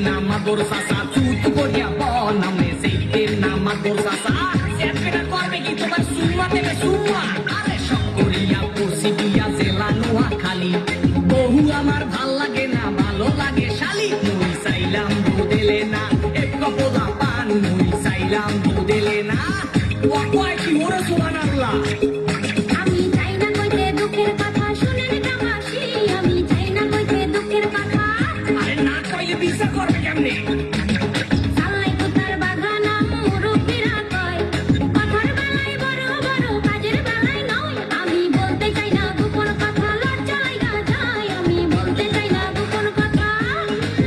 নামাদোর চাচা চুত করিয়া বনামে সেইতে নামাদোর চাচা সেটা করবে কি তোমার সুমা দেবে সুমা আরে সব করিয়া পড়ছি দিয়া জেলা নোয়াখালী বহু আমার ভাল লাগে না ভালো লাগে শালি মুই চাইলাম বুদেলে না এক কপলা পান মুই চাইলাম বুদেলে না ও কয় কি ওরে সুবহানাল্লাহ আমি চাই না কইতে দুঃখের কথা শুনেন কামাশি আমি চাই না কইতে দুঃখের কথা আরে না কইলে বিচার করবে কেমনে সালাই কুতার বাগানা মুরুব্বিরা কয় কথার বেলায় বড় বড় কাজের বেলায় নয় আমি বলতে চাই না গোপন কথা লজ্জা লাগা যায় আমি বলতে চাই না গোপন কথা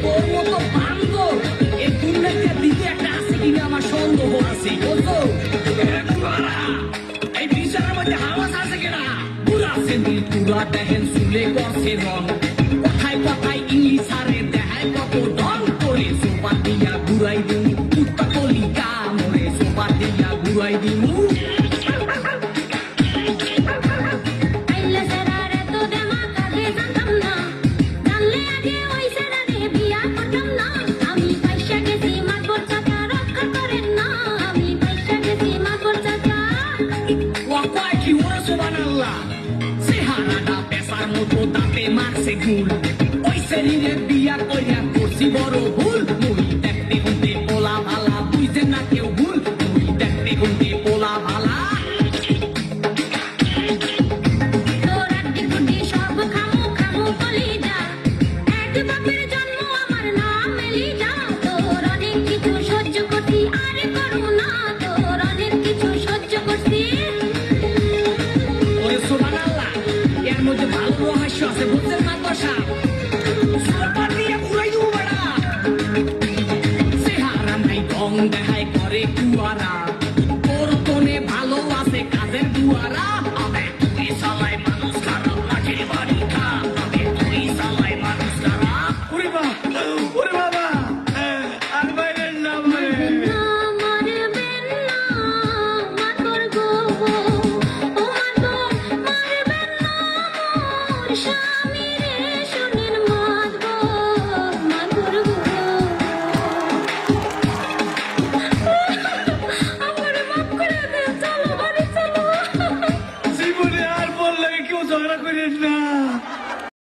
ওর মতো বান্ধব এই দুনিয়াতে দিতে একটা আছে কিনা আমার সন্দেহ আছে বুঝছো এই বিচারের মধ্যে হাওয়াস আছে কিনা পুরা সেন্দি পুরা দেখেন চুলে করছে রং কথায় কথায় ইংলিশ আরে দেখায় কত ডন করে সোপা দিয়া ঘুরাই দিমু কুত্তা কলি কামড়ে সোপা দিয়া ঘুরাই দিমু আইলা সেরারে তো দেমা কাজে জানতাম না জানলে আগে ওই সেরারে বিয়া করতাম না আমি পয়সা গেছি মাতবর চাচা রক্ষা করেন না আমি পয়সা গেছি মাতবর চাচা ও কয় কি ওরে সুবহানাল্লাহ চেহারাটা পেশার মতো দাঁতে মারছে গুল ওই শরীরে বিয়া কইরা করছি বড় ভুল মুই দেখতে গুনতে পোলা ভালা বুঝে না কেউ ভুল মুই দেখতে গুনতে পোলা ভালা তোর আড্ডি গুড্ডি সব খামু খামু কলিজা এক বাপের জন্ম আমার নাম এলিজা তোর অনেক কিছু সহ্য করছি আরে করু না তোর অনেক কিছু সহ্য করছি ওরে সুবহানাল্লাহ এর মধ্যে ভালো রহস্য আছে বুঝছেন